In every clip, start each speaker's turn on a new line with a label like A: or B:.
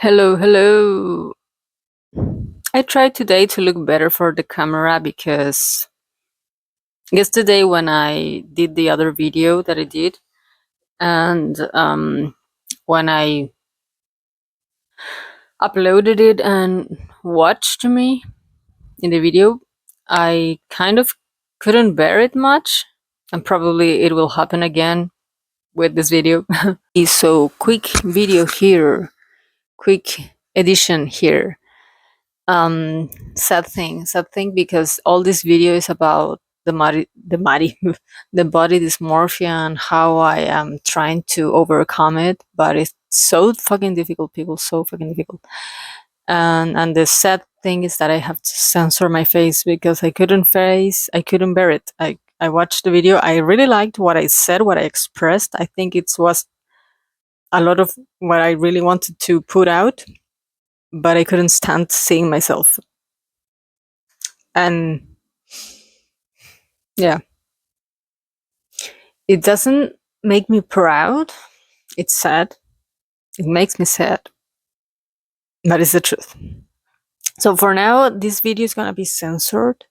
A: Hello, hello. I tried today to look better for the camera because yesterday when I did the other video that I did, and when I uploaded it and watched me in the video, I kind of couldn't bear it much, and probably it will happen again with this video. So, quick video here, quick edition here. Sad thing because all this video is about the body dysmorphia and how I am trying to overcome it, but it's so fucking difficult, people, so fucking difficult. And the sad thing is that I have to censor my face because I couldn't bear it. I watched the video. I really liked what I said, what I expressed. I think it was a lot of what I really wanted to put out, but I couldn't stand seeing myself. And yeah, it doesn't make me proud. It's sad. It makes me sad. But it's the truth. So for now, this video is going to be censored.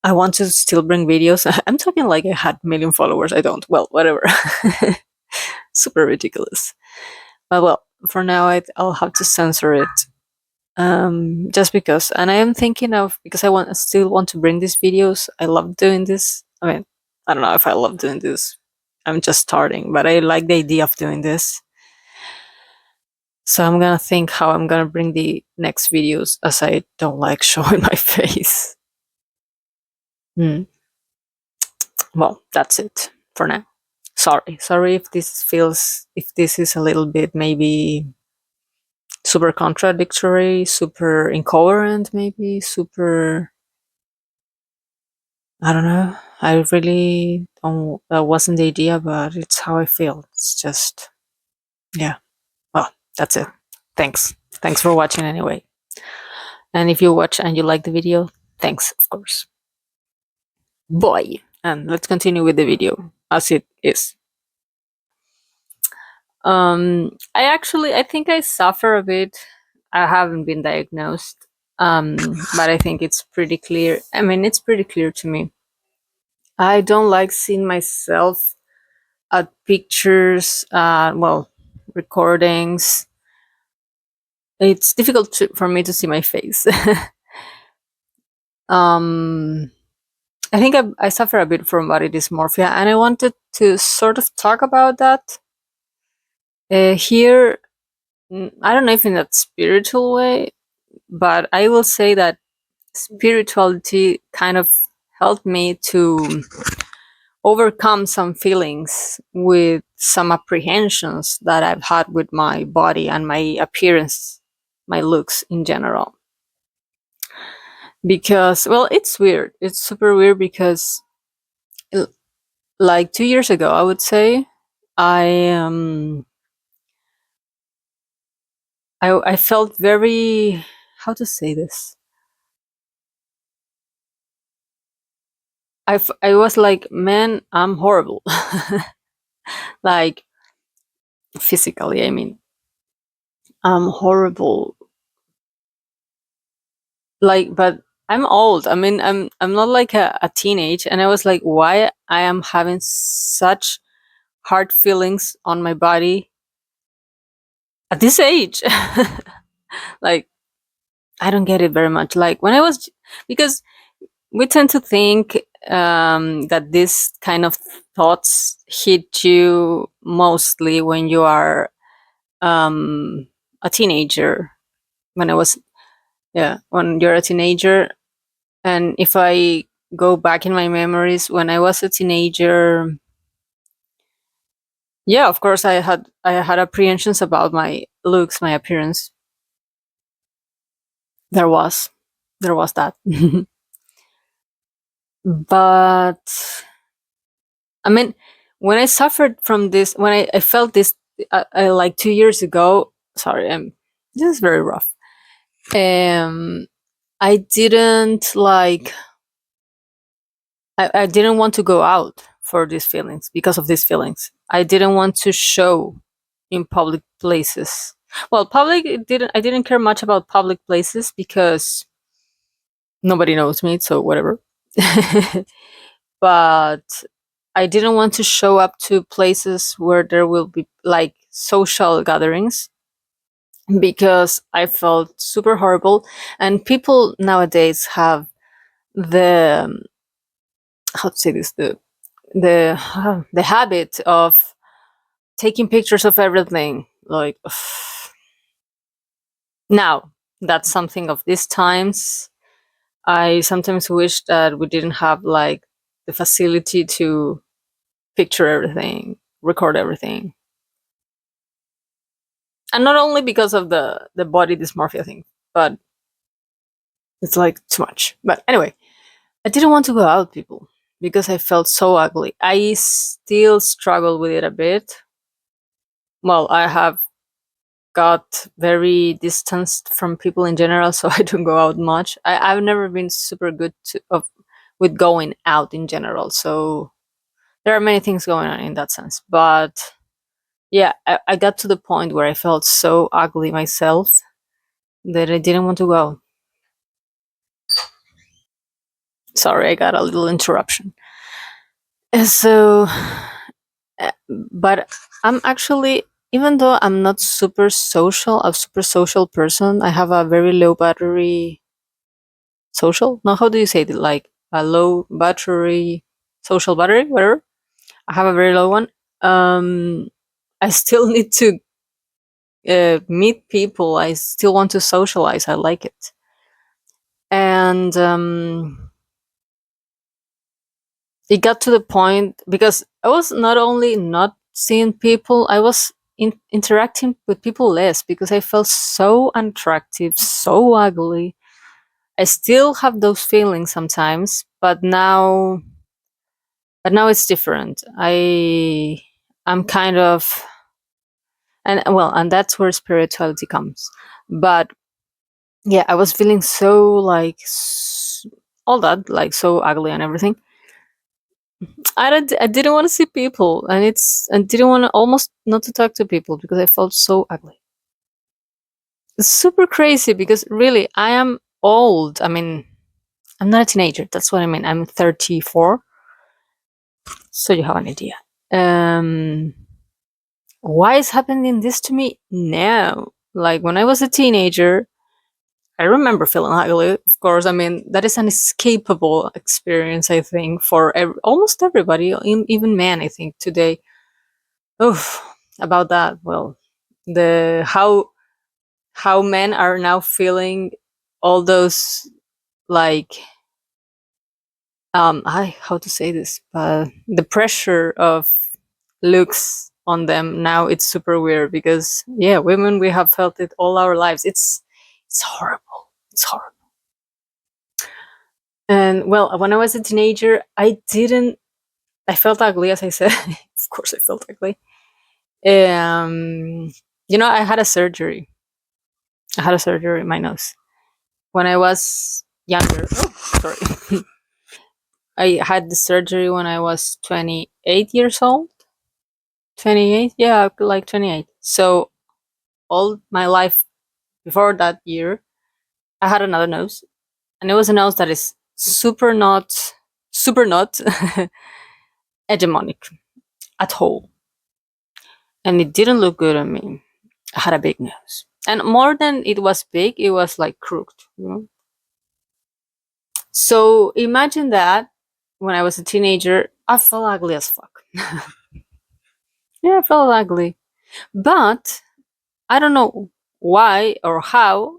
A: I want to still bring videos. I'm talking like I had 1 million followers. I don't. Well, whatever. Super ridiculous. But well, for now, I'll have to censor it. Just because. And I am thinking of, because I still want to bring these videos. I love doing this. I mean, I don't know if I love doing this. I'm just starting, but I like the idea of doing this. So I'm gonna think how I'm gonna bring the next videos, as I don't like showing my face. Well, that's it for now. Sorry if this is a little bit maybe super contradictory, super incoherent, maybe super. I don't know. I really don't. That wasn't the idea, but it's how I feel. It's just, yeah. Well, that's it. Thanks for watching anyway. And if you watch and you like the video, thanks, of course. Boy. And let's continue with the video as it is. I think I suffer a bit. I haven't been diagnosed. But I think it's pretty clear. I mean, it's pretty clear to me. I don't like seeing myself at pictures, recordings. It's difficult for me to see my face. I think I suffer a bit from body dysmorphia, and I wanted to sort of talk about that here. I don't know if in that spiritual way, but I will say that spirituality kind of helped me to overcome some feelings with some apprehensions that I've had with my body and my appearance, my looks in general. Because, well, it's weird. It's super weird because, like 2 years ago, I would say, I felt very, how to say this? I was like, man, I'm horrible. Like, physically, I mean, I'm horrible. Like, but I'm old. I mean, I'm not like a teenage, and I was like, why I am having such hard feelings on my body at this age? Like, I don't get it very much. Like when I was, because we tend to think that this kind of thoughts hit you mostly when you are a teenager. When I was, yeah, when you're a teenager. And if I go back in my memories, when I was a teenager, yeah, of course, I had apprehensions about my looks, my appearance. There was that. But I mean, when I suffered from this, when I felt this, like 2 years ago. Sorry, this is very rough. I didn't like. I didn't want to go out for these feelings because of these feelings. I didn't want to show in public places. Well, public it didn't. I didn't care much about public places because nobody knows me, so whatever. But I didn't want to show up to places where there will be like social gatherings because I felt super horrible. And people nowadays have the how to say this the habit of taking pictures of everything. Like now, that's something of these times. I sometimes wish that we didn't have like the facility to picture everything, record everything, and not only because of the body dysmorphia thing, but it's like too much. But anyway, I didn't want to go out, people, because I felt so ugly. I still struggle with it a bit. Well, I have got very distanced from people in general, so I don't go out much. I've never been super good with going out in general, so there are many things going on in that sense. But yeah, I got to the point where I felt so ugly myself that I didn't want to go. Sorry, I got a little interruption. So, but I'm actually, even though I'm not a super social person, I have a very low battery social. No, how do you say it? Like a low battery social battery, whatever. I have a very low one. I still need to meet people. I still want to socialize. I like it. And it got to the point because I was not only not seeing people, I was interacting with people less because I felt so unattractive, so ugly. I still have those feelings sometimes, but now it's different. I'm kind of and that's where spirituality comes. But yeah, I was feeling so like all that like so ugly and everything. I didn't want to see people, and I didn't want to almost not to talk to people because I felt so ugly. It's super crazy because really I am old. I mean, I'm not a teenager. That's what I mean. I'm 34, so you have an idea. Um, why is happening this to me now? Like when I was a teenager, I remember feeling ugly. Of course, I mean that is an escapable experience. I think for almost everybody, even men. I think today. Oh, about that. Well, the how men are now feeling all those like I how to say this, but the pressure of looks on them now it's super weird because yeah, women we have felt it all our lives. It's horrible. It's horrible. And well, when I was a teenager, I felt ugly, as I said. Of course, I felt ugly. Um, I had a surgery. I had a surgery in my nose when I was younger. Oh, sorry. I had the surgery when I was 28 years old. 28, yeah, like 28. So all my life before that year, I had another nose, and it was a nose that is super not hegemonic at all, and it didn't look good on me. I had a big nose, and more than it was big, it was like crooked. So imagine that when I was a teenager, I felt ugly as fuck. Yeah, I felt ugly, but I don't know why or how.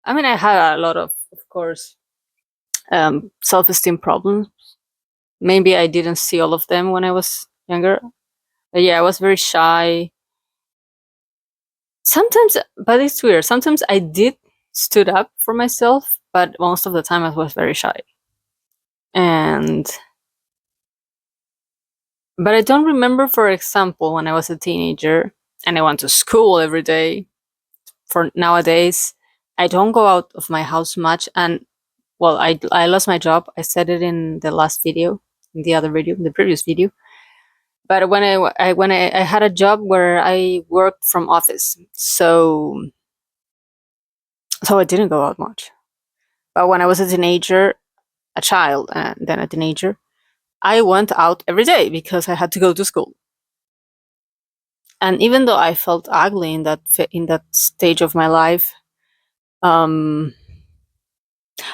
A: I mean, I had a lot of course, self-esteem problems. Maybe I didn't see all of them when I was younger. But yeah, I was very shy. Sometimes, but it's weird. Sometimes I did stood up for myself, but most of the time I was very shy. And but I don't remember, for example, when I was a teenager and I went to school every day. For nowadays, I don't go out of my house much, and well, I lost my job. I said it in the last video, in the other video, in the previous video. But when I had a job where I worked from office, so I didn't go out much. But when I was a teenager, a child, and then a teenager, I went out every day because I had to go to school. And even though I felt ugly in that stage of my life, um,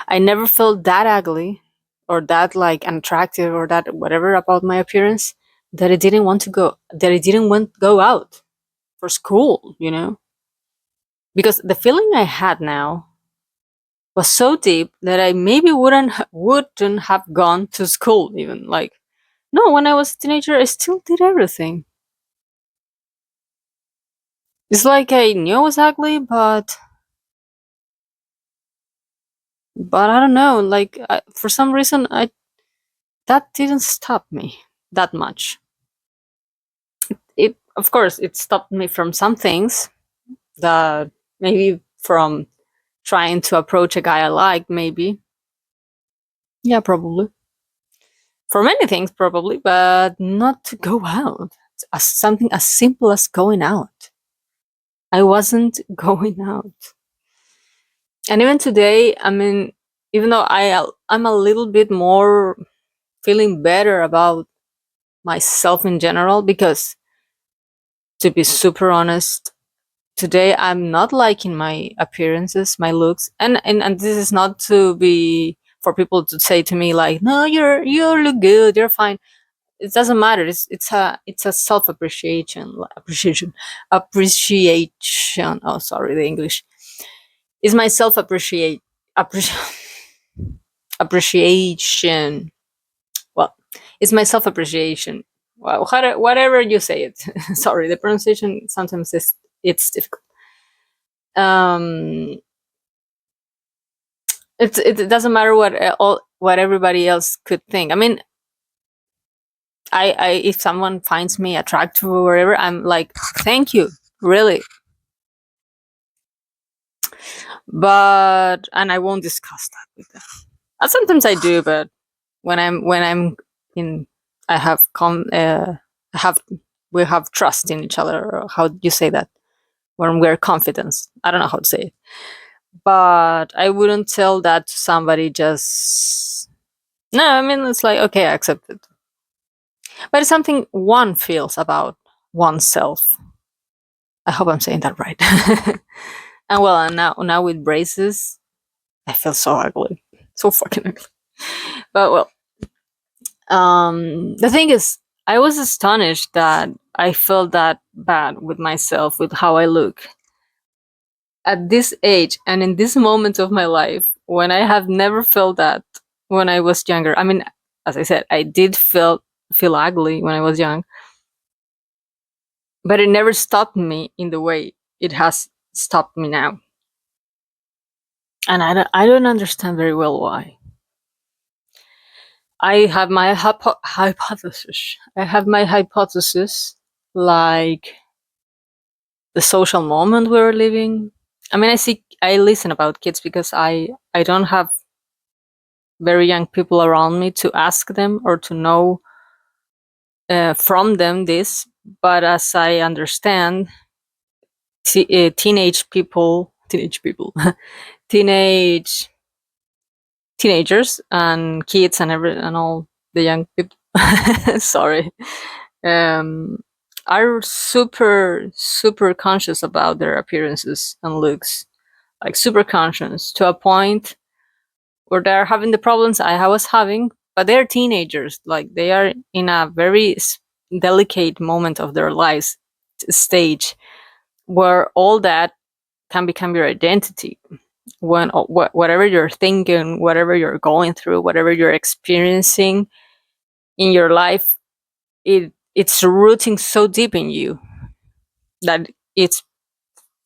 A: I never felt that ugly or that like unattractive or that whatever about my appearance that I didn't want to go that I didn't want to go out for school, because the feeling I had now was so deep that I maybe wouldn't have gone to school even. Like, no, when I was a teenager, I still did everything. It's like I knew I was ugly, but I don't know. Like, for some reason, I that didn't stop me that much. It, of course, it stopped me from some things that maybe from trying to approach a guy I like, maybe. Yeah, probably. For many things, probably, but not to go out. Something as simple as going out. I wasn't going out. And even today, I mean, even though I'm a little bit more feeling better about myself in general, because to be super honest, today I'm not liking my appearances, my looks, and this is not to be for people to say to me like, no, you look good, you're fine. It doesn't matter. It's a self appreciation. Oh, sorry, the English. It's my self appreciation. Well, it's my self appreciation. Well, whatever you say it. Sorry, the pronunciation sometimes it's difficult. Um, it doesn't matter what everybody else could think. I mean, I if someone finds me attractive or whatever, I'm like, thank you, really. But and I won't discuss that with them. Sometimes I do, but when I'm in, I have I have we have trust in each other. Or how do you say that? When we're confident. I don't know how to say it, but I wouldn't tell that to somebody just. No, I mean it's like okay, I accept it, but it's something one feels about oneself. I hope I'm saying that right. And well, and now with braces, I feel so ugly, so fucking ugly. But well, the thing is, I was astonished that I felt that bad with myself, with how I look at this age and in this moment of my life when I have never felt that when I was younger. I mean, as I said, I did feel ugly when I was young, but it never stopped me in the way it has stopped me now. And I don't understand very well why. I have my hypothesis. I have my hypothesis, like the social moment we're living. I mean, I listen about kids because I don't have very young people around me to ask them or to know from them this. But as I understand, teenage teenagers and kids and all the young people. Sorry, um, are super conscious about their appearances and looks, like super conscious to a point where they're having the problems I was having, but they're teenagers. Like they are in a very delicate moment of their lives stage where all that can become your identity. When whatever you're thinking, whatever you're going through, whatever you're experiencing in your life, it's rooting so deep in you that it's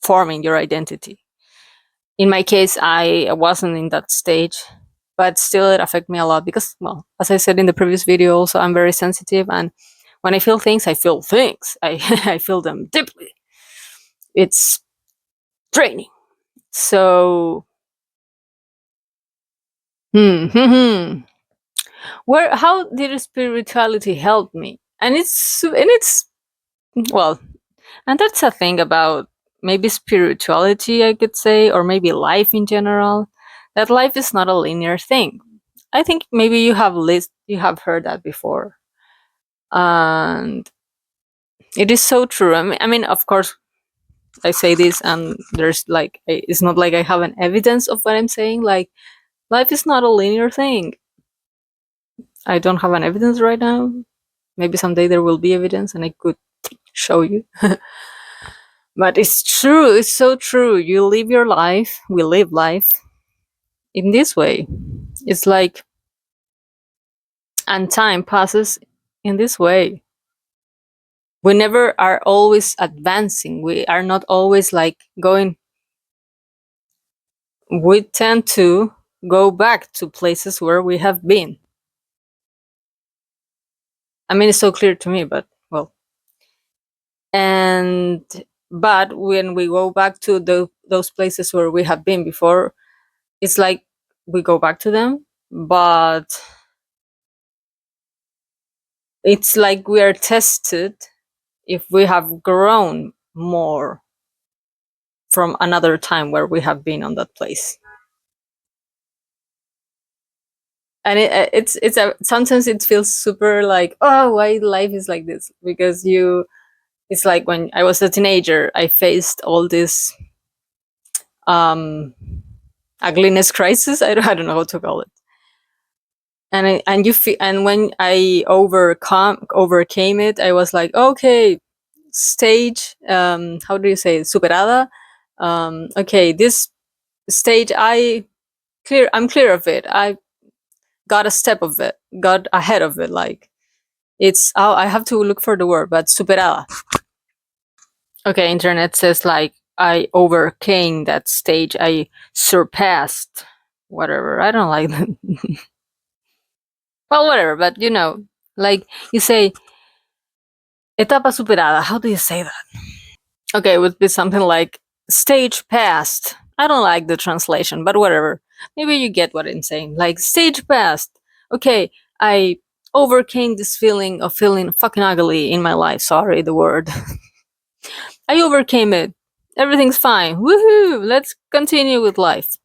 A: forming your identity. In my case, I wasn't in that stage, but still it affected me a lot because, well, as I said in the previous video, also I'm very sensitive, and when I feel things, I feel things. I I feel them deeply. It's draining. So, hmm. Where how did spirituality help me? And it's well, and that's a thing about maybe spirituality, I could say, or maybe life in general, that life is not a linear thing. I think maybe you have heard that before. And it is so true. I mean, of course, I say this, and there's like, it's not like I have an evidence of what I'm saying. Like, life is not a linear thing. I don't have an evidence right now. Maybe someday there will be evidence and I could show you. But it's true. It's so true. You live your life. We live life in this way. It's like, and time passes in this way. We never are always advancing. We are not always like going. We tend to go back to places where we have been. I mean, it's so clear to me, but well. And but when we go back to those places where we have been before, it's like we go back to them, but it's like we are tested if we have grown more from another time where we have been on that place. And sometimes it feels super like, oh, why life is like this, because it's like when I was a teenager, I faced all this um ugliness crisis. I don't know how to call it. And you feel, and when I overcame it, I was like, okay, stage, how do you say it? Superada. Okay, this stage, I'm clear of it. I got a step of it, got ahead of it. Like, it's, oh, I have to look for the word, but superada. Okay, internet says like I overcame that stage. I surpassed whatever. I don't like that. Well, whatever, but like you say, etapa superada. How do you say that? Okay, it would be something like stage passed. I don't like the translation, but whatever. Maybe you get what I'm saying. Like, stage passed. Okay, I overcame this feeling of feeling fucking ugly in my life. Sorry, the word. I overcame it. Everything's fine. Woohoo! Let's continue with life.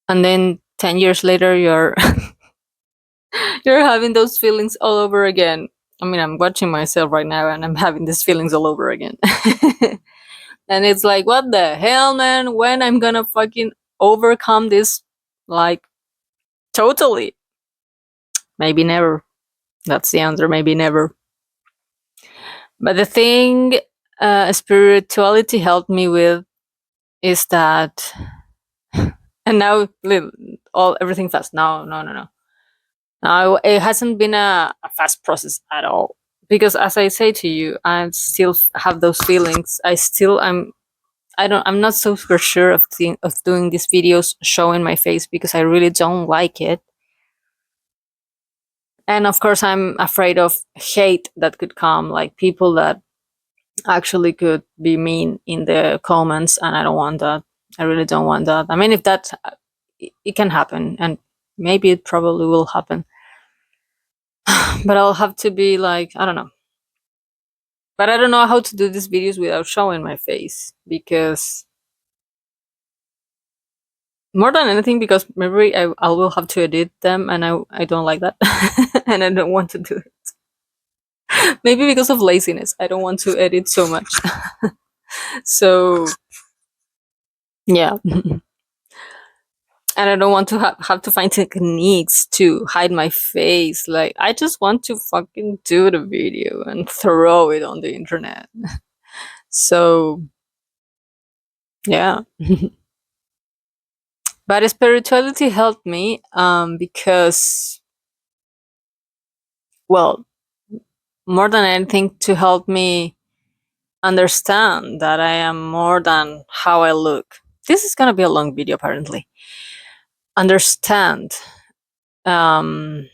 A: And then 10 years later, you're you're having those feelings all over again. I mean, I'm watching myself right now and I'm having these feelings all over again. And it's like, what the hell, man? When I'm gonna fucking overcome this? Like, totally. Maybe never. That's the answer. Maybe never. But the thing spirituality helped me with is that, and now everything fast. No, no, no, no. Now it hasn't been a fast process at all. Because as I say to you, I still have those feelings. I'm not so for sure of doing these videos showing my face because I really don't like it. And of course, I'm afraid of hate that could come, like people that actually could be mean in the comments, and I don't want that. I really don't want that. I mean, if that, it can happen, and maybe it probably will happen. But I'll have to be like, I don't know. But I don't know how to do these videos without showing my face, because more than anything, because maybe I will have to edit them, and I don't like that. And I don't want to do it. Maybe because of laziness, I don't want to edit so much. So yeah. And I don't want to have to find techniques to hide my face. Like, I just want to fucking do the video and throw it on the internet. So yeah. But spirituality helped me because, well, more than anything, to help me understand that I am more than how I look. This is gonna be a long video, apparently. Understand. I'm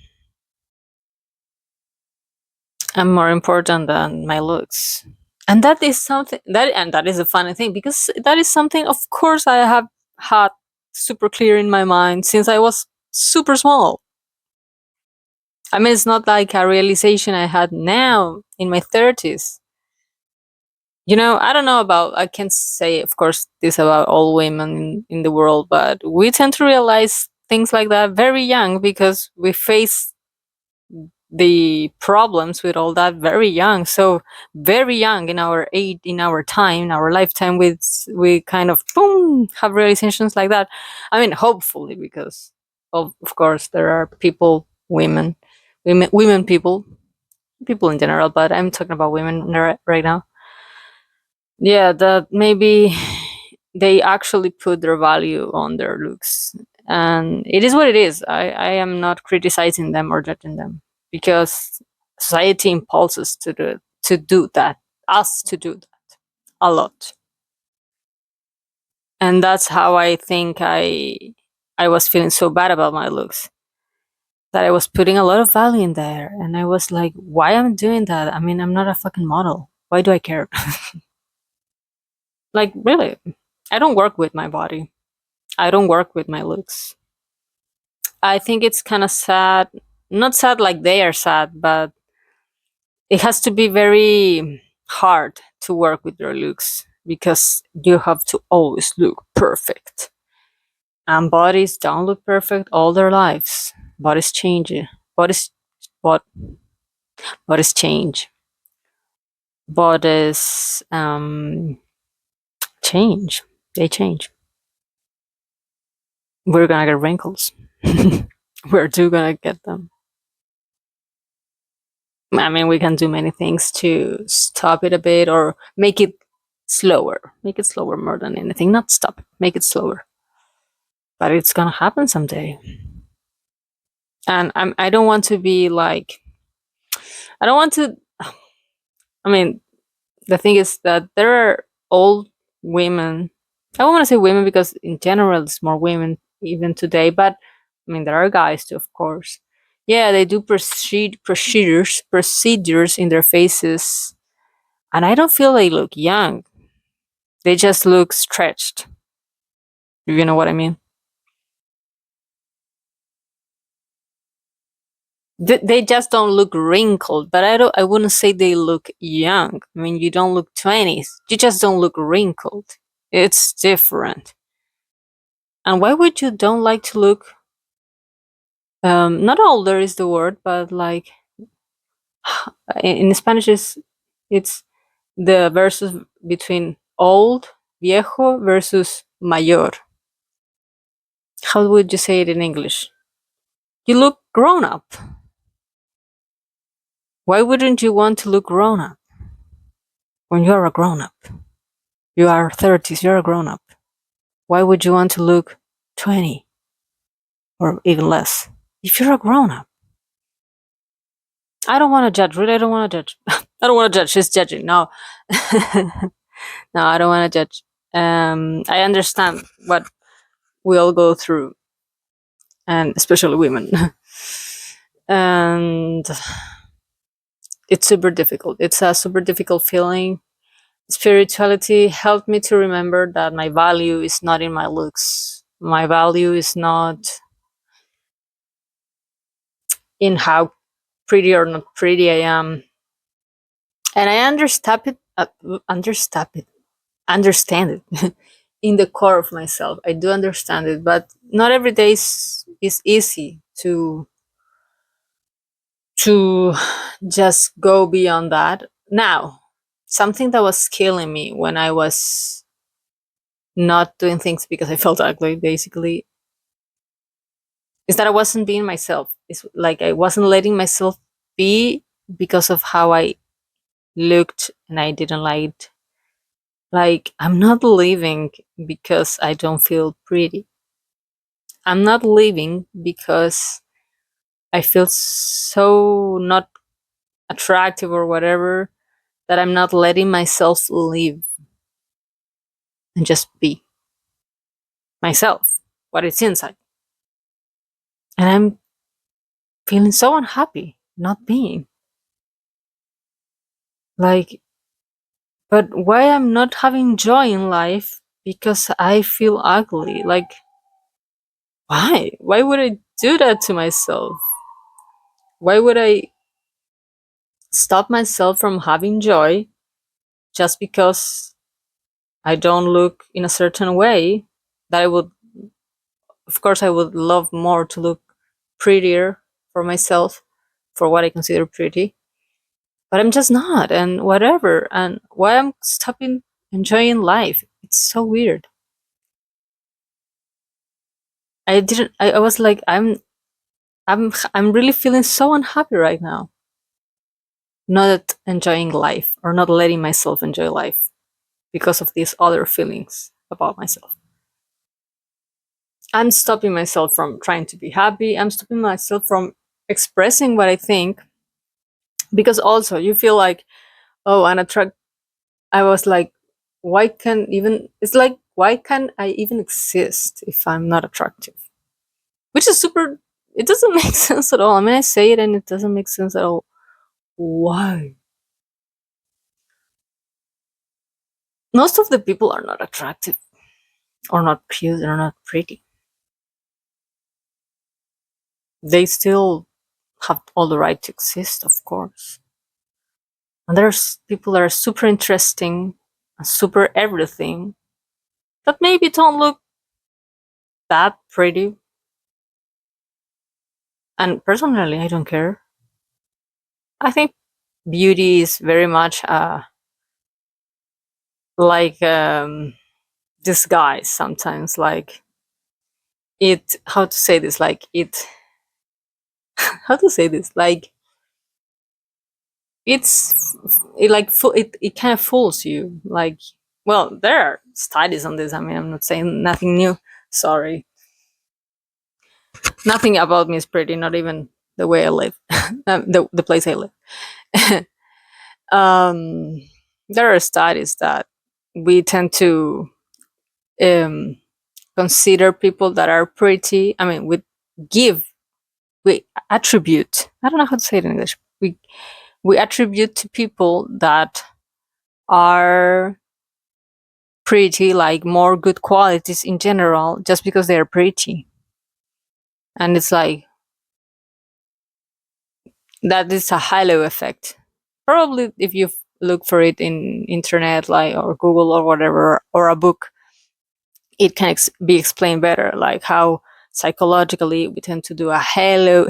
A: more important than my looks. And that is something that is a funny thing, because that is something, of course, I have had super clear in my mind since I was super small. I mean, it's not like a realization I had now in my 30s. I don't know about, I can't say, of course, this about all women in the world, but we tend to realize things like that very young because we face the problems with all that very young. So very young in our age, in our time, in our lifetime, we kind of boom have realizations like that. I mean, hopefully, because of course there are people, women people in general, but I'm talking about women right now. Yeah, that maybe they actually put their value on their looks, and it is what it is. I am not criticizing them or judging them because society impulses to do that, us to do that a lot, and that's how I think I was feeling so bad about my looks, that I was putting a lot of value in there, and I was like, why am I doing that? I mean, I'm not a fucking model. Why do I care? Like, really, I don't work with my body. I don't work with my looks. I think it's kind of sad. Not sad like they are sad, but it has to be very hard to work with your looks because you have to always look perfect. And bodies don't look perfect all their lives. Bodies change. Bodies, what? Bodies change. Bodies change. They change. We're gonna get wrinkles. We're too gonna get them. I mean, we can do many things to stop it a bit or make it slower. Make it slower more than anything. Not stop it, make it slower. But it's gonna happen someday. And I don't want to be like, I don't want to, I mean, the thing is that there are old women. I don't want to say women because in general it's more women even today, but I mean, there are guys too, of course. Yeah, they do procedures in their faces, and I don't feel they look young. They just look stretched. If you know what I mean. They just don't look wrinkled, but I wouldn't say they look young. I mean, you don't look 20s. You just don't look wrinkled. It's different. And why would you don't like to look not older is the word, but like in Spanish it's the versus between old, viejo versus mayor. How would you say it in English? You look grown up. Why wouldn't you want to look grown up when you're a grown up? You are 30s, you're a grown up. Why would you want to look 20 or even less if you're a grown up? I don't want to judge, really, I don't want to judge. I don't want to judge, she's judging. No. No, I don't want to judge. I understand what we all go through, and especially women. And it's super difficult. It's a super difficult feeling. Spirituality helped me to remember that my value is not in my looks. My value is not in how pretty or not pretty I am. And I understand it in the core of myself. I do understand it, but not every day is easy to just go beyond that. Now, something that was killing me when I was not doing things because I felt ugly, basically, is that I wasn't being myself. It's like I wasn't letting myself be because of how I looked and I didn't like it. Like, I'm not living because I don't feel pretty. I'm not living because I feel so not attractive or whatever, that I'm not letting myself live and just be myself, what is inside. And I'm feeling so unhappy not being. Like, but why I'm not having joy in life because I feel ugly? Like, why? Why would I do that to myself? Why would I stop myself from having joy just because I don't look in a certain way that I would, of course, I would love more to look prettier for myself, for what I consider pretty, but I'm just not, and whatever. And why I'm stopping enjoying life? It's so weird. I didn't. I was like, I'm really feeling so unhappy right now, not enjoying life or not letting myself enjoy life because of these other feelings about myself. I'm stopping myself from trying to be happy. I'm stopping myself from expressing what I think, because also you feel like, oh, and attract. I was like, why can even? It's like, why can I even exist if I'm not attractive? Which is super. It doesn't make sense at all. I mean, I say it and it doesn't make sense at all. Why? Most of the people are not attractive or not cute or not pretty. They still have all the right to exist, of course. And there's people that are super interesting and super everything that maybe don't look that pretty. And personally, I don't care. I think beauty is very much like disguise sometimes. Like it, how to say this? Like it, how to say this? Like it's it like it kind of fools you. Like, well, there are studies on this. I mean, I'm not saying nothing new. Sorry, nothing about me is pretty. Not even the way I live, the place I live. um, there are studies that we tend to um, consider people that are pretty. I mean, give we attribute. I don't know how to say it in English. We attribute to people that are pretty, like more good qualities in general, just because they're pretty. And it's like that is a halo effect. Probably if you look for it in internet, like, or Google or whatever, or a book, it can be explained better, like how psychologically we tend to do a halo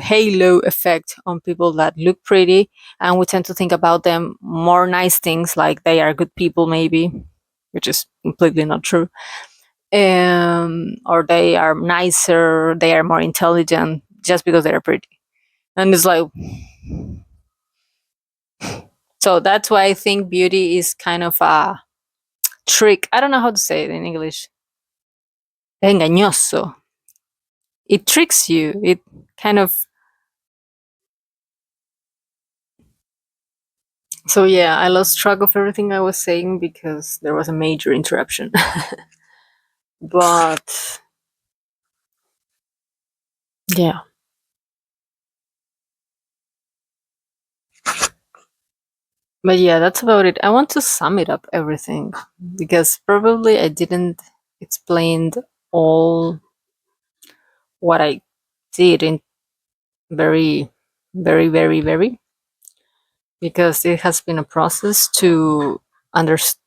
A: effect on people that look pretty, and we tend to think about them more nice things, like they are good people maybe, which is completely not true. Or they are nicer, they are more intelligent just because they're pretty. And it's like, so that's why I think beauty is kind of a trick. I don't know how to say it in English. Engañoso. It tricks you. It kind of. So yeah, I lost track of everything I was saying because there was a major interruption. But yeah. But yeah, that's about it. I want to sum it up everything because probably I didn't explain all what I did in very, very, because it has been a process to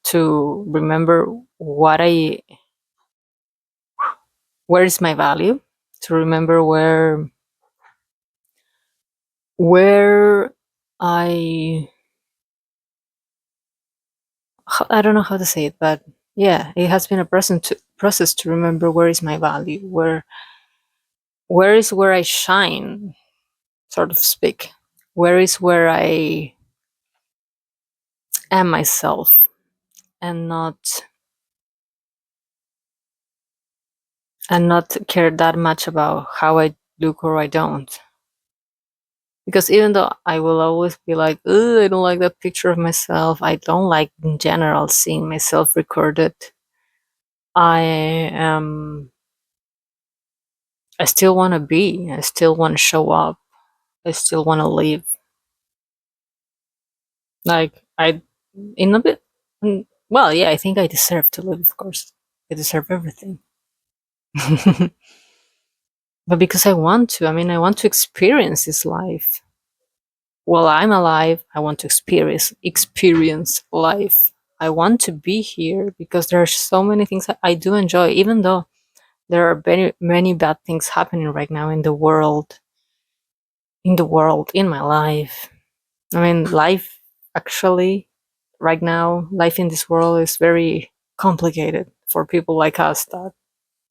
A: to remember what I where is my value, to remember where I I don't know how to say it, but yeah, it has been a process to remember where is my value, where is where I shine, sort of speak, where is where I am myself, and not care that much about how I look or I don't. Because even though I will always be like, "Ugh, I don't like that picture of myself. I don't like in general seeing myself recorded. I am. I still want to be. I still want to show up. I still want to live. Like in a bit. Well, yeah, I think I deserve to live. Of course, I deserve everything. But because I want to. I mean, I want to experience this life. while I'm alive, I want to experience life. I want to be here because there are so many things that I do enjoy, even though there are many bad things happening right now in the world, in my life. I mean, life actually, right now, life in this world is very complicated for people like us that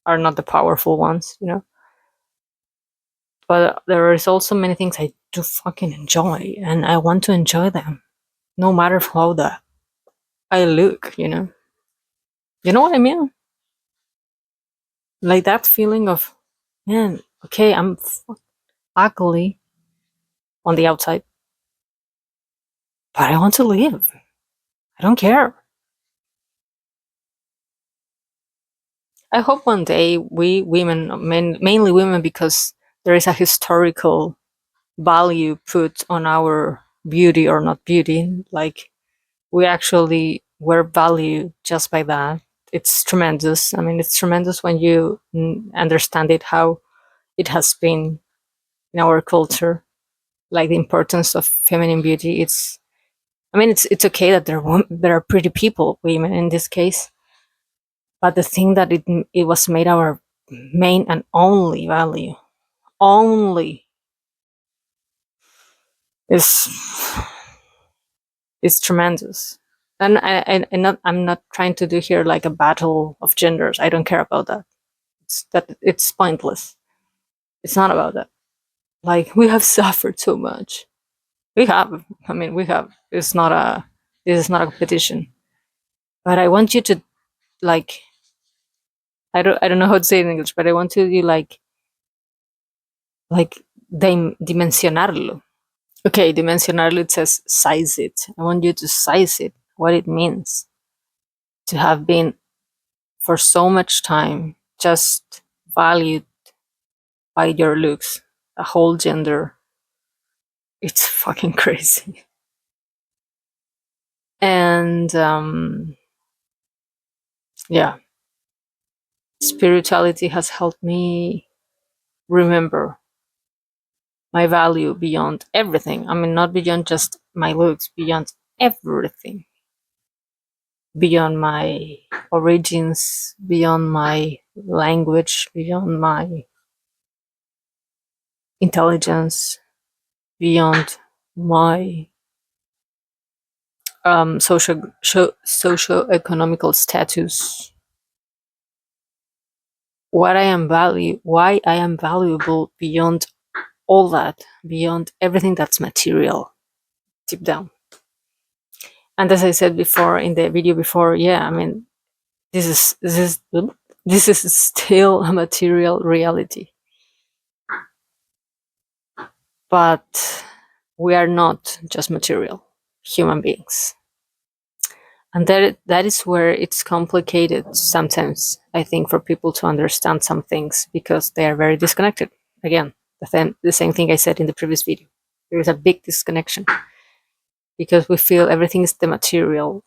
A: are not the powerful ones, you know. But there is also many things I do fucking enjoy, and I want to enjoy them, no matter how I look, you know. You know what I mean? Like that feeling of, man, okay, I'm ugly on the outside, but I want to live. I don't care. I hope one day we women, mainly women, because there is a historical value put on our beauty or not beauty. Like we actually were valued just by that. It's tremendous. I mean, it's tremendous when you understand it, how it has been in our culture, like the importance of feminine beauty. I mean, it's okay that there are pretty people, women in this case, but the thing that it was made our main and only value, only, is tremendous. And I'm not trying to do here like a battle of genders. I don't care about that. It's pointless. It's not about that. Like we have suffered so much. We have. I mean, we have. This is not a competition. But I want you to like. I don't know how to say it in English, but I want you to like dimensionarlo. Okay, dimensionarlo. It says size it. I want you to size it. What it means to have been for so much time just valued by your looks, a whole gender. It's fucking crazy. And yeah, spirituality has helped me remember my value beyond everything. I mean, not beyond just my looks, beyond everything, beyond my origins, beyond my language, beyond my intelligence, beyond my socio-economical status, why I am valuable beyond all that, beyond everything that's material, deep down. And as I said before in the video before, yeah, I mean, this is still a material reality, but we are not just material human beings. And that is where it's complicated sometimes, I think, for people to understand some things because they are very disconnected. Again, the same thing I said in the previous video. There is a big disconnection because we feel everything is the material.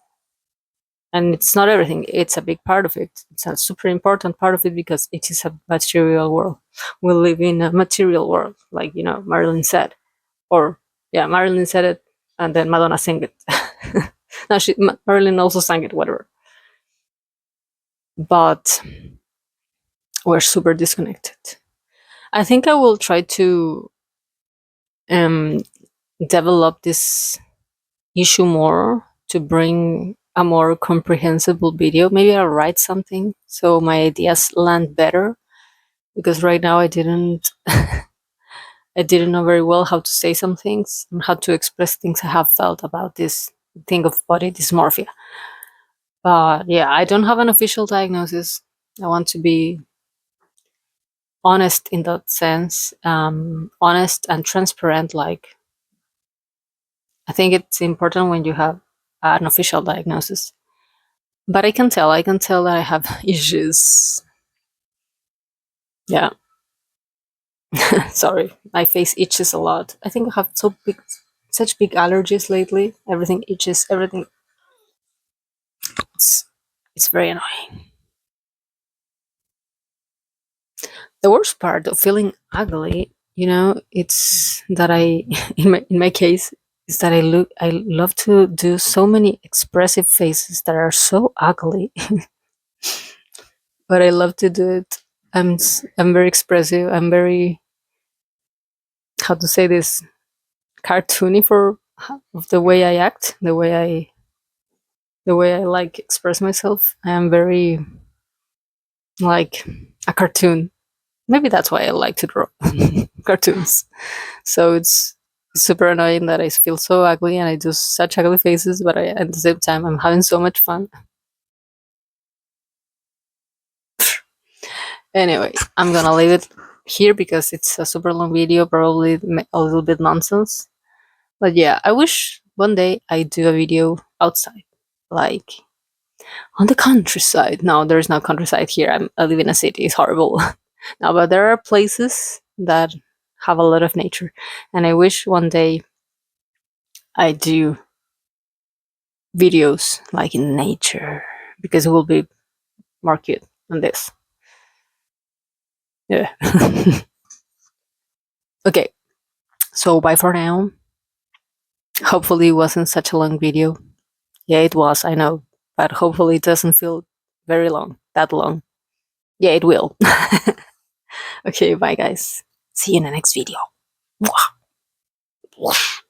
A: And it's not everything, it's a big part of it. It's a super important part of it because it is a material world. We live in a material world, like, you know, Marilyn said. Or, yeah, Marilyn said it and then Madonna sang it. No, Marilyn also sang it, whatever. But we're super disconnected. I think I will try to um, develop this issue more to bring a more comprehensible video. Maybe I'll write something so my ideas land better because right now I didn't I didn't know very well how to say some things and how to express things I have felt about this thing of body dysmorphia. But yeah, I don't have an official diagnosis. I want to be honest in that sense, honest and transparent. Like, I think it's important when you have an official diagnosis. But I can tell that I have issues. Yeah. Sorry, my face itches a lot. I think I have such big allergies lately. Everything itches, everything. It's, it's very annoying. The worst part of feeling ugly, you know, it's that I, in my case, is that I love to do so many expressive faces that are so ugly, but I love to do it. I'm very expressive. I'm very, how to say this, cartoony for of the way I act, the way I like express myself. I am very like a cartoon. Maybe that's why I like to draw cartoons. So it's super annoying that I feel so ugly and I do such ugly faces, but at the same time, I'm having so much fun. Anyway, I'm gonna leave it here because it's a super long video, probably a little bit nonsense. But yeah, I wish one day I do a video outside, like on the countryside. No, there's no countryside here. I live in a city. It's horrible. No, but there are places that have a lot of nature, and I wish one day I do videos like in nature because it will be more cute than this. Yeah. Okay, so bye for now. Hopefully, it wasn't such a long video. Yeah, it was, I know, but hopefully, it doesn't feel very long, that long. Yeah, it will. Okay, bye, guys. See you in the next video. Mwah.